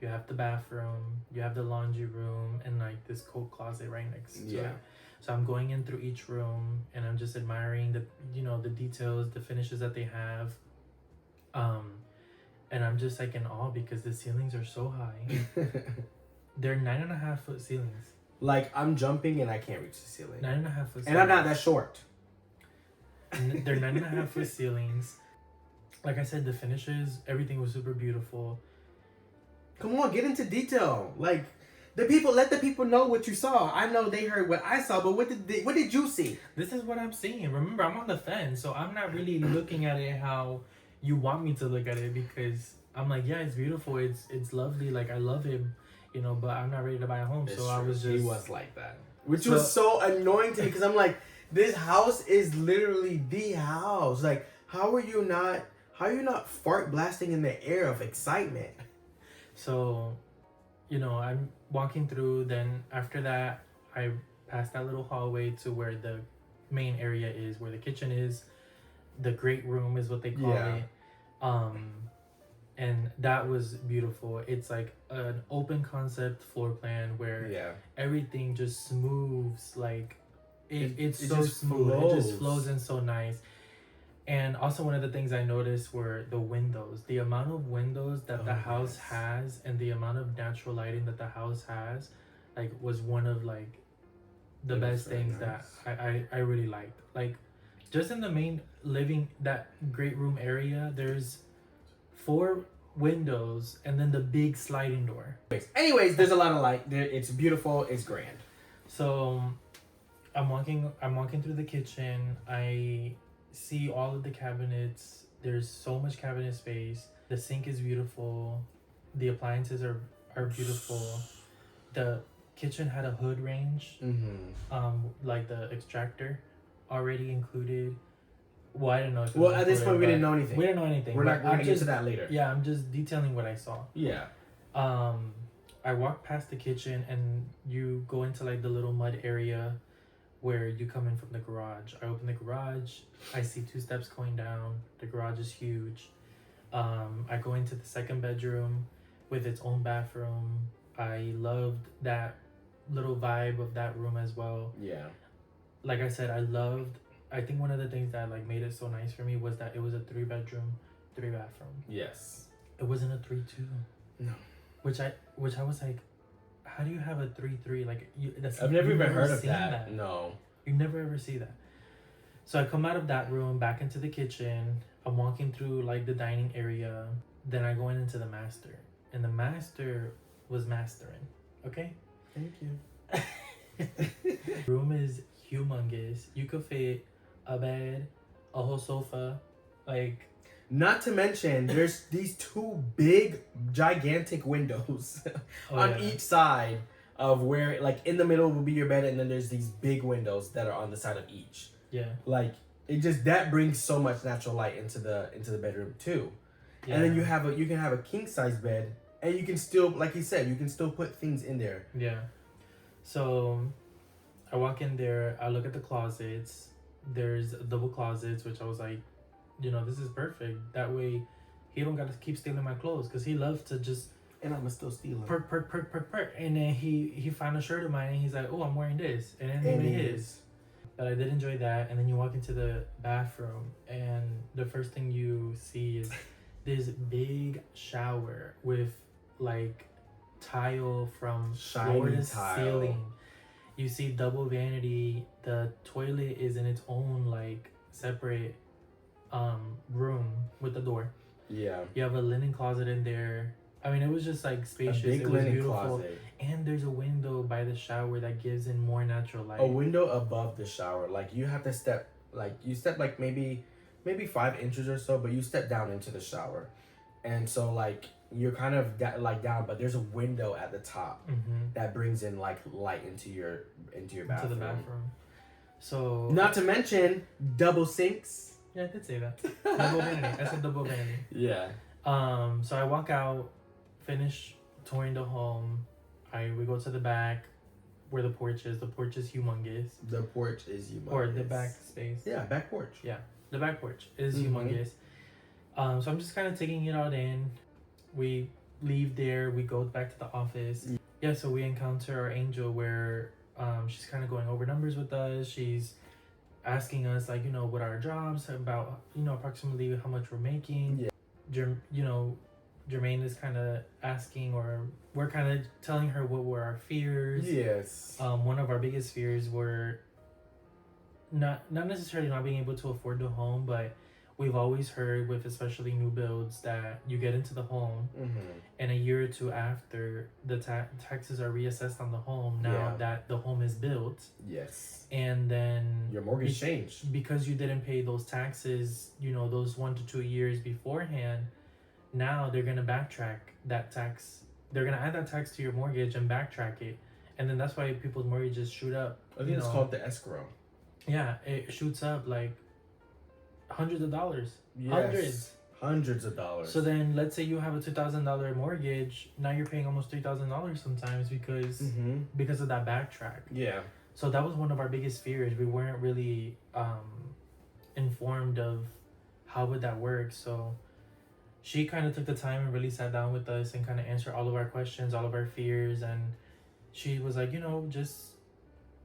Speaker 3: you have the bathroom, you have the laundry room, and like this coat closet right next to
Speaker 2: Yeah.
Speaker 3: it. So I'm going in through each room and I'm just admiring the the details, the finishes that they have. And I'm just like in awe because the ceilings are so high. They're 9.5-foot ceilings.
Speaker 2: Like I'm jumping and I can't reach the ceiling,
Speaker 3: 9.5-foot ceilings.
Speaker 2: and I'm not that short.
Speaker 3: They're 9.5-foot ceilings. Like I said, the finishes, everything was super beautiful.
Speaker 2: Come on, get into detail. Like let the people know what you saw. I know they heard what I saw, but what did you see?
Speaker 3: This is what I'm seeing. Remember, I'm on the fence, so I'm not really looking at it how you want me to look at it, because I'm like, yeah, it's beautiful, it's lovely, like I love him, but I'm not ready to buy a home. So I was just
Speaker 2: he was like that, which was so annoying to me because I'm like, this house is literally the house. Like, how are you not fart blasting in the air of excitement?
Speaker 3: So, you know, I'm walking through. Then after that, I pass that little hallway to where the main area is, where the kitchen is. The great room is what they call
Speaker 2: Yeah.
Speaker 3: it. And that was beautiful. It's like an open concept floor plan where
Speaker 2: Yeah.
Speaker 3: everything just moves like it's
Speaker 2: It
Speaker 3: so
Speaker 2: just
Speaker 3: smooth. It just
Speaker 2: flows.
Speaker 3: flows in so nice. And also one of the things I noticed were the windows. The amount of windows that the
Speaker 2: Oh,
Speaker 3: house
Speaker 2: yes.
Speaker 3: has and the amount of natural lighting that the house has, like, was one of like the
Speaker 2: It was
Speaker 3: best
Speaker 2: very
Speaker 3: things
Speaker 2: nice.
Speaker 3: that I really liked. Like, just in the main living, that great room area, there's 4 windows and then the big sliding door.
Speaker 2: Anyways, there's a lot of light. It's beautiful. It's grand.
Speaker 3: So I'm walking through the kitchen. I see all of the cabinets. There's so much cabinet space. The sink is beautiful. The appliances are beautiful. The kitchen had a hood range,
Speaker 2: Mm-hmm.
Speaker 3: like the extractor already included. Well, I didn't know if it
Speaker 2: Well,
Speaker 3: was
Speaker 2: at this
Speaker 3: included,
Speaker 2: point, we
Speaker 3: but
Speaker 2: didn't know anything.
Speaker 3: We didn't know anything.
Speaker 2: We're
Speaker 3: but
Speaker 2: not. We're
Speaker 3: I'm
Speaker 2: gonna get to
Speaker 3: just-
Speaker 2: that later.
Speaker 3: Yeah, I'm just detailing what I saw.
Speaker 2: Yeah.
Speaker 3: I walked past the kitchen and you go into like the little mud area where you come in from the garage. I open the garage. I see 2 steps going down. The garage is huge. I go into the second bedroom with its own bathroom. I loved that little vibe of that room as well.
Speaker 2: Yeah.
Speaker 3: Like I said, I think one of the things that like made it so nice for me was that it was a 3-bedroom, 3-bathroom.
Speaker 2: Yes.
Speaker 3: It wasn't a 3-2.
Speaker 2: No.
Speaker 3: Which I was like, how do you have a 3-3? Like,
Speaker 2: I've never
Speaker 3: you've
Speaker 2: even heard of
Speaker 3: seen
Speaker 2: that. No.
Speaker 3: You never ever see that. So I come out of that room back into the kitchen. I'm walking through like the dining area. Then I go into the master, and the master was mastering. Okay.
Speaker 2: Thank you.
Speaker 3: Room is humongous. You could fit a bed, a whole sofa, like.
Speaker 2: Not to mention, there's these 2 big, gigantic windows
Speaker 3: Oh,
Speaker 2: on
Speaker 3: yeah.
Speaker 2: each side of where, like, in the middle will be your bed, and then there's these big windows that are on the side of each.
Speaker 3: Yeah.
Speaker 2: Like, it just that brings so much natural light into the bedroom too.
Speaker 3: Yeah.
Speaker 2: And then you can have a king size bed, and you can still, like you said, you can still put things in there.
Speaker 3: Yeah. So I walk in there, I look at the closets. There's double closets, which I was like, you know, this is perfect. That way he don't gotta keep stealing my clothes, because he loves to just
Speaker 2: And I'm still stealing.
Speaker 3: perk. And then he found a shirt of mine and he's like, oh, I'm wearing this. And then
Speaker 2: And
Speaker 3: even
Speaker 2: it
Speaker 3: his. But I did enjoy that. And then you walk into the bathroom and the first thing you see is this big shower with like tile from
Speaker 2: Shiny
Speaker 3: floor to
Speaker 2: tile.
Speaker 3: ceiling. You see double vanity. The toilet is in its own like separate room with the door.
Speaker 2: Yeah.
Speaker 3: You have a linen closet in there. I mean, it was just like
Speaker 2: A
Speaker 3: spacious.
Speaker 2: big
Speaker 3: It was
Speaker 2: linen
Speaker 3: beautiful.
Speaker 2: closet.
Speaker 3: And there's a window by the shower that gives in more natural light.
Speaker 2: A window above the shower. Like, you have to step, like, maybe 5 inches or so, but you step down into the shower. And so, like, you're kind of down, but there's a window at the top
Speaker 3: Mm-hmm.
Speaker 2: that brings in, like, light into your
Speaker 3: To
Speaker 2: bathroom.
Speaker 3: the bathroom. So
Speaker 2: Not to mention double sinks.
Speaker 3: yeah, I did say that. Double vanity. I said double vanity.
Speaker 2: Yeah.
Speaker 3: So I walk out, finish touring the home. We go to the back where the porch is. The porch is humongous.
Speaker 2: The porch is humongous.
Speaker 3: Or the back space.
Speaker 2: Yeah, back porch.
Speaker 3: The back porch is
Speaker 2: Mhm.
Speaker 3: humongous. So I'm just kind of taking it all in. We leave there. We go back to the office. Yeah, so we encounter our angel where she's kind of going over numbers with us. She's asking us, like, you know, what our jobs, about, you know, approximately how much we're making.
Speaker 2: Yeah.
Speaker 3: Jermaine is kind of asking, or we're kind of telling her what were our fears.
Speaker 2: Yes.
Speaker 3: One of our biggest fears were not necessarily not being able to afford the home, but we've always heard with especially new builds that you get into the home
Speaker 2: Mm-hmm.
Speaker 3: and a year or two after the taxes are reassessed on the home now
Speaker 2: Yeah.
Speaker 3: that the home is built,
Speaker 2: Yes.
Speaker 3: and then
Speaker 2: Your mortgage changed.
Speaker 3: because you didn't pay those taxes, you know, those 1 to 2 years beforehand. Now they're gonna backtrack that tax. They're gonna add that tax to your mortgage and backtrack it, and then that's why people's mortgages shoot up.
Speaker 2: I think
Speaker 3: you
Speaker 2: it's
Speaker 3: know.
Speaker 2: called the escrow.
Speaker 3: Yeah, it shoots up like hundreds of dollars.
Speaker 2: Yes.
Speaker 3: Hundreds.
Speaker 2: Hundreds of dollars.
Speaker 3: So then, let's say you have a $2,000 mortgage. Now you're paying almost $3,000 sometimes because of that backtrack.
Speaker 2: Yeah.
Speaker 3: So that was one of our biggest fears. We weren't really informed of how would that work. So she kind of took the time and really sat down with us and kind of answered all of our questions, all of our fears, and she was like, just.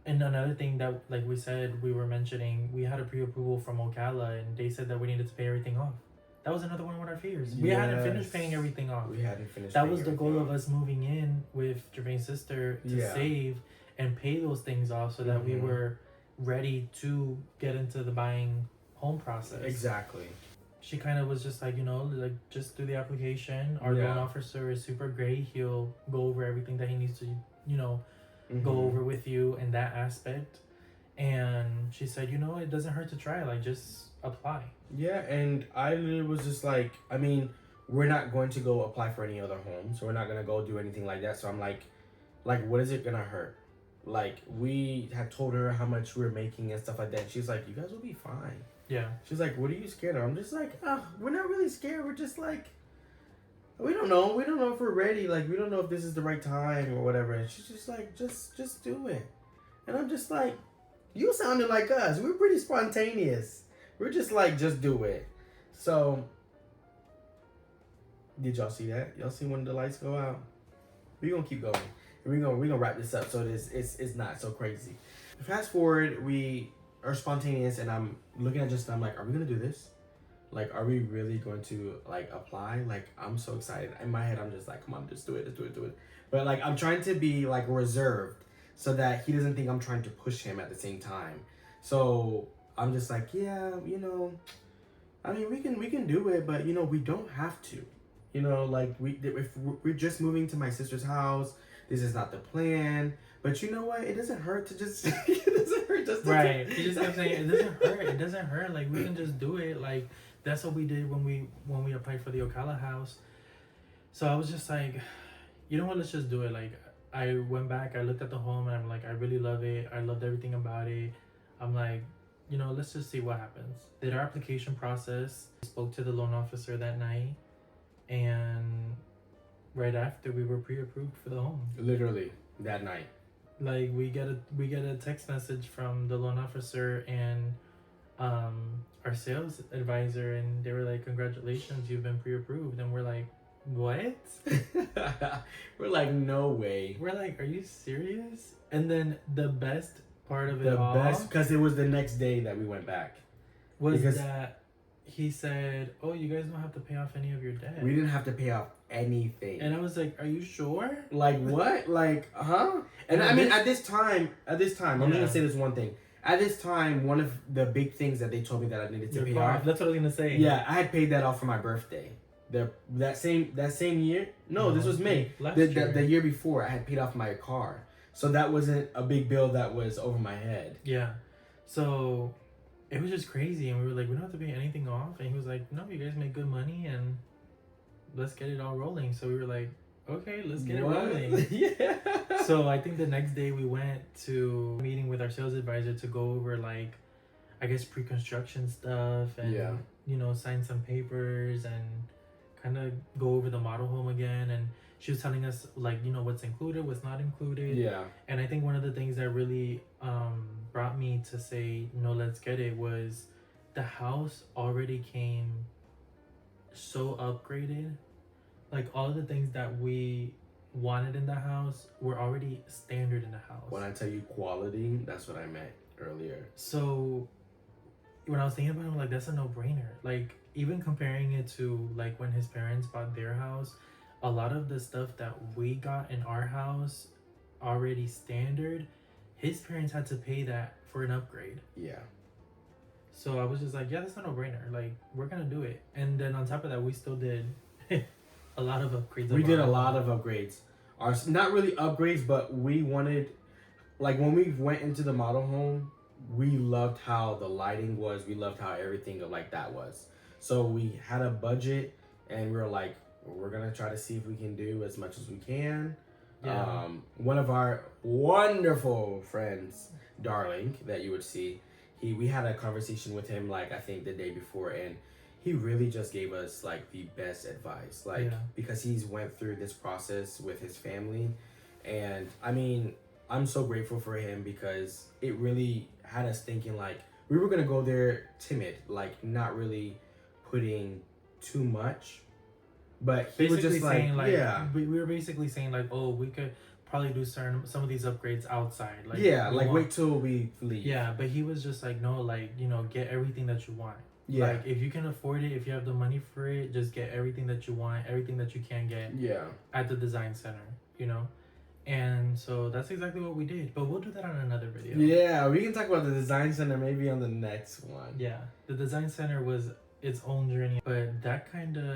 Speaker 3: And another thing that, like we said, we were mentioning, we had a pre-approval from Ocala, and they said that we needed to pay everything off. That was another one of our fears. We hadn't finished paying everything off.
Speaker 2: We hadn't finished.
Speaker 3: That was the goal of us moving in with Jermaine's sister to save and pay those things off, so that we were ready to get into the buying home process.
Speaker 2: Exactly.
Speaker 3: She kind of was just like, just do the application. Our loan officer is super great. He'll go over everything that he needs to, go over with you in that aspect. And she said, it doesn't hurt to try. Like, just apply.
Speaker 2: Yeah, and I literally was just like, I mean, we're not going to go apply for any other homes. We're not going to go do anything like that. So I'm like, what is it going to hurt? Like, we had told her how much we were making and stuff like that. She's like, you guys will be fine.
Speaker 3: Yeah.
Speaker 2: She's like, what are you scared of? I'm just like, we're not really scared. We're just like, we don't know. We don't know if we're ready. Like, we don't know if this is the right time or whatever. And she's just like, just do it. And I'm just like, you sounded like us. We're pretty spontaneous. We're just like, just do it. So, did y'all see that? Y'all see when the lights go out? We're going to keep going. And we're gonna wrap this up so it's not so crazy. Fast forward, we are spontaneous, and I'm looking at Justin. I'm like, are we going to do this? Like, are we really going to, like, apply? Like, I'm so excited. In my head, I'm just like, come on, just do it, just do it, do it. But, like, I'm trying to be, like, reserved so that he doesn't think I'm trying to push him at the same time. So, I'm just like, yeah, I mean, we can do it, but, we don't have to. Like, if we're just moving to my sister's house, this is not the plan. But you know what? It doesn't hurt to just, it doesn't hurt just to
Speaker 3: Right. He just kept saying, it doesn't hurt. It doesn't hurt. Like, we can just do it. Like, that's what we did when we applied for the Ocala house. So I was just like, you know what? Let's just do it. Like, I went back, I looked at the home, and I'm like, I really love it. I loved everything about it. I'm like, let's just see what happens. Did our application process, spoke to the loan officer that night, and right after we were pre-approved for the home.
Speaker 2: Literally that night.
Speaker 3: Like, we get a text message from the loan officer and our sales advisor, and they were like, congratulations, you've been pre-approved. And we're like, what?
Speaker 2: We're like, no way.
Speaker 3: We're like, are you serious? And then the best part of it all,
Speaker 2: because it was the next day that we went back,
Speaker 3: was that he said, oh, you guys don't have to pay off any of your debt.
Speaker 2: We didn't have to pay off anything.
Speaker 3: And I was like, are you sure?
Speaker 2: Like, what? Like, huh? And I mean, at this time, I'm just gonna say this one thing. At this time, one of the big things that they told me that I needed to pay off.
Speaker 3: That's what I was gonna say.
Speaker 2: Yeah, I had paid that off for my birthday. That same year. No, this was May. The year before, I had paid off my car, so that wasn't a big bill that was over my head.
Speaker 3: Yeah, so it was just crazy, and we were like, we don't have to pay anything off. And he was like, no, you guys make good money, and let's get it all rolling. So we were like, okay, let's get it rolling.
Speaker 2: Yeah.
Speaker 3: So I think the next day we went to a meeting with our sales advisor to go over, like, I guess, pre-construction stuff and, sign some papers and kind of go over the model home again. And she was telling us, like, what's included, what's not included.
Speaker 2: Yeah.
Speaker 3: And I think one of the things that really brought me to say, no, let's get it, was the house already came so upgraded. Like, all of the things that we wanted in the house were already standard in the house.
Speaker 2: When I tell you quality, that's what I meant earlier.
Speaker 3: So when I was thinking about it, I'm like, that's a no-brainer. Like, even comparing it to, like, when his parents bought their house, a lot of the stuff that we got in our house already standard, his parents had to pay that for an upgrade.
Speaker 2: Yeah.
Speaker 3: So I was just like, yeah, that's a no-brainer. Like, we're gonna do it. And then on top of that, we still did a lot of upgrades.
Speaker 2: We did a lot of upgrades. Not really upgrades, but we wanted, like, when we went into the model home, we loved how the lighting was. We loved how everything like that was. So we had a budget, and we were like, we're gonna try to see if we can do as much as we can.
Speaker 3: Yeah.
Speaker 2: One of our wonderful friends, Darling, that you would see, we had a conversation with him, like, I think the day before, and he really just gave us like the best advice, like
Speaker 3: Yeah.
Speaker 2: because he's went through this process with his family, and I mean, I'm so grateful for him because it really had us thinking like we were gonna go there timid, like not really putting too much, but he was just like,
Speaker 3: saying like,
Speaker 2: yeah,
Speaker 3: we were basically saying like, oh, we could probably do some of these upgrades outside, like
Speaker 2: yeah,
Speaker 3: we
Speaker 2: like
Speaker 3: want-
Speaker 2: wait till we leave.
Speaker 3: Yeah, but he was just like, no, like, you know, get everything that you want.
Speaker 2: Yeah.
Speaker 3: Like, if you can afford it, if you have the money for it, just get everything that you want, everything that you can get
Speaker 2: Yeah.
Speaker 3: at the design center, you know? And so that's exactly what we did. But we'll do that on another video.
Speaker 2: Yeah, we can talk about the design center maybe on the next one.
Speaker 3: Yeah. The design center was its own journey. But that kind of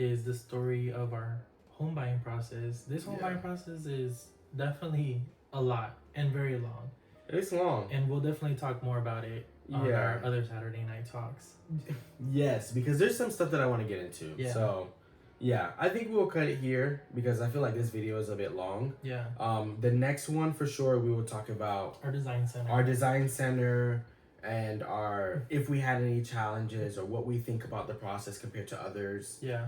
Speaker 3: is the story of our home buying process. This home
Speaker 2: Yeah.
Speaker 3: buying process is definitely a lot and very long.
Speaker 2: It's long.
Speaker 3: And we'll definitely talk more about it on
Speaker 2: Yeah.
Speaker 3: our other Saturday night talks.
Speaker 2: Yes, because there's some stuff that I want to get into.
Speaker 3: Yeah.
Speaker 2: So, yeah, I think we'll cut it here because I feel like this video is a bit long.
Speaker 3: Yeah.
Speaker 2: The next one for sure we will talk about
Speaker 3: Our design center.
Speaker 2: our design center and our if we had any challenges or what we think about the process compared to others.
Speaker 3: Yeah.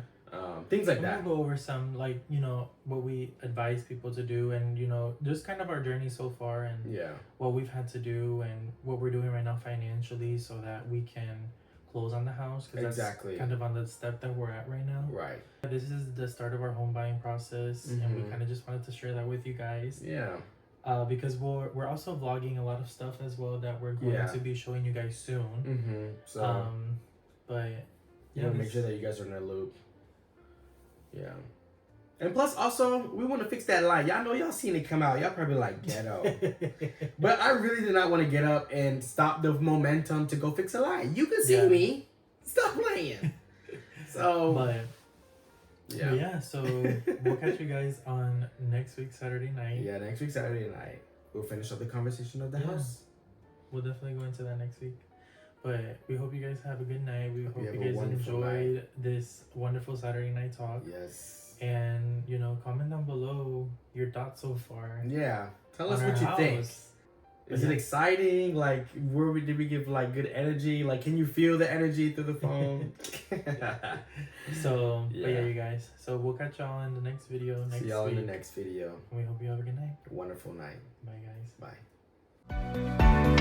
Speaker 2: Things like
Speaker 3: And
Speaker 2: that.
Speaker 3: we'll go over some, like, you know, what we advise people to do and, you know, just kind of our journey so far and
Speaker 2: Yeah.
Speaker 3: what we've had to do and what we're doing right now financially so that we can close on the house. Because
Speaker 2: Exactly.
Speaker 3: that's kind of on the step that we're at right now.
Speaker 2: Right.
Speaker 3: This is the start of our home buying process and we
Speaker 2: Mhm.
Speaker 3: kind of just wanted to share that with you guys.
Speaker 2: Yeah.
Speaker 3: Because we're also vlogging a lot of stuff as well that we're going
Speaker 2: Yeah.
Speaker 3: to be showing you guys soon.
Speaker 2: Mm-hmm. So
Speaker 3: But
Speaker 2: you know, make
Speaker 3: this-
Speaker 2: sure that you guys are in the loop. Yeah. And plus, also, we want to fix that light. Y'all know y'all seen it come out. Y'all probably like ghetto. But I really did not want to get up and stop the momentum to go fix a light. You can see
Speaker 3: Yeah.
Speaker 2: me. Stop playing. So,
Speaker 3: But
Speaker 2: yeah.
Speaker 3: yeah, so we'll catch you guys on next week Saturday night.
Speaker 2: Yeah, next week, Saturday night, we'll finish up the conversation of the
Speaker 3: Yeah.
Speaker 2: house.
Speaker 3: We'll definitely go into that next week. But we hope you guys have a good night. We hope
Speaker 2: you
Speaker 3: you
Speaker 2: have a
Speaker 3: guys
Speaker 2: wonderful
Speaker 3: enjoyed this wonderful Saturday night talk.
Speaker 2: Yes.
Speaker 3: And, you know, comment down below your thoughts so far.
Speaker 2: Yeah. Tell
Speaker 3: on
Speaker 2: us
Speaker 3: our
Speaker 2: what you think.
Speaker 3: house.
Speaker 2: Is
Speaker 3: Yeah.
Speaker 2: it exciting? Like, did we give like good energy? Like, can you feel the energy through the phone?
Speaker 3: So, but
Speaker 2: Yeah.
Speaker 3: yeah, you guys. So we'll catch y'all in the next video next
Speaker 2: See y'all
Speaker 3: week.
Speaker 2: in the next video.
Speaker 3: And we hope you have a good night.
Speaker 2: Wonderful night.
Speaker 3: Bye, guys.
Speaker 2: Bye.